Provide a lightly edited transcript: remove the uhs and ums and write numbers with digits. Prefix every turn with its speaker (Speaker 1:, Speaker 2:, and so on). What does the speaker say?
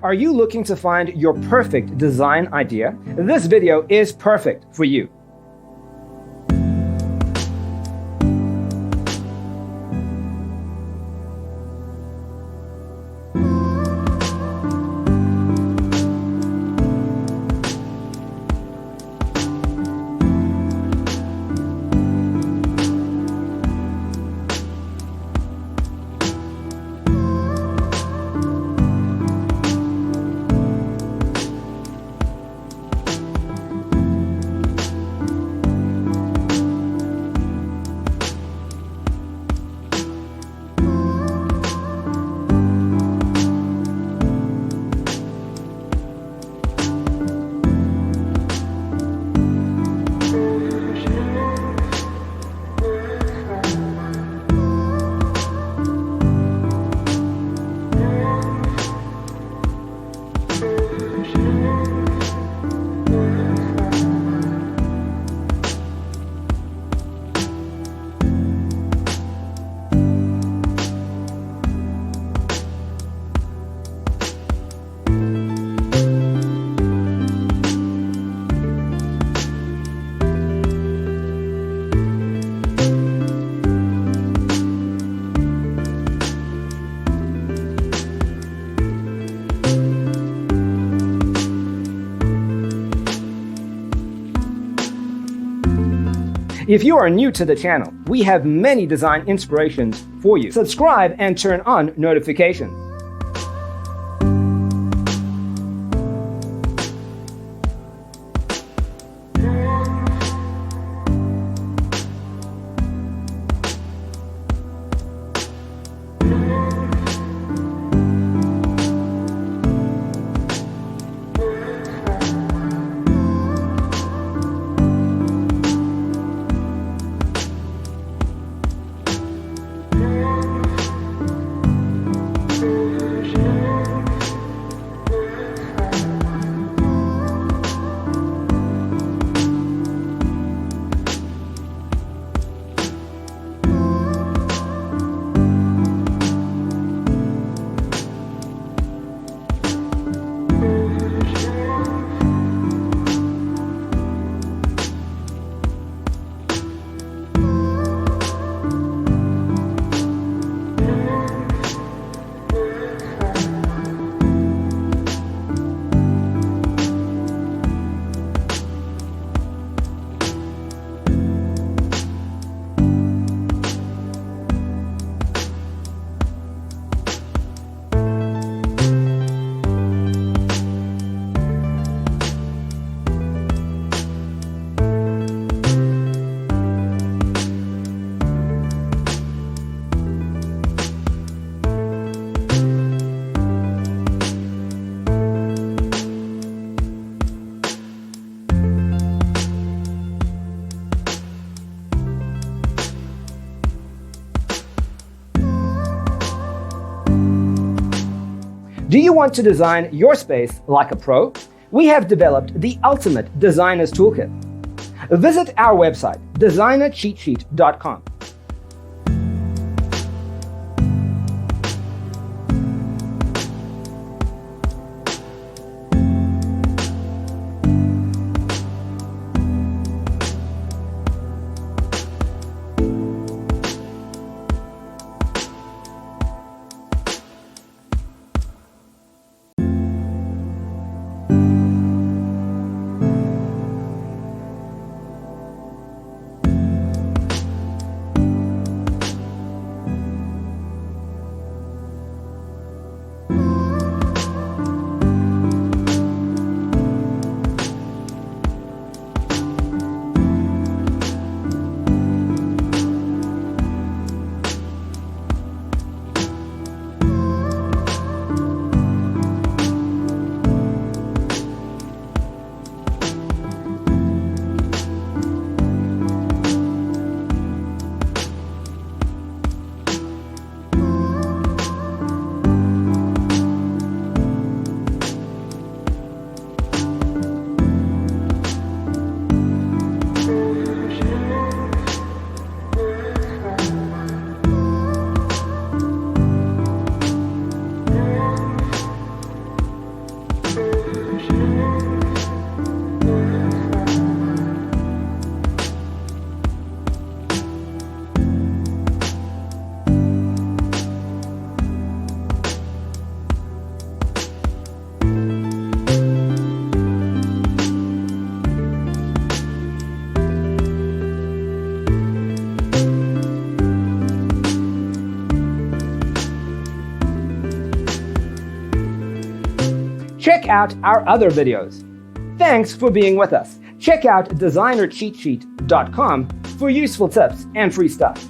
Speaker 1: Are you looking to find your perfect design idea? This video is perfect for you. If you are new to the channel, we have many design inspirations for you. Subscribe and turn on notifications. Do you want to design your space like a pro? We have developed the ultimate designer's toolkit. Visit our website, designercheatsheet.com. check out our other videos. Thanks for being with us. Check out designercheatsheet.com for useful tips and free stuff.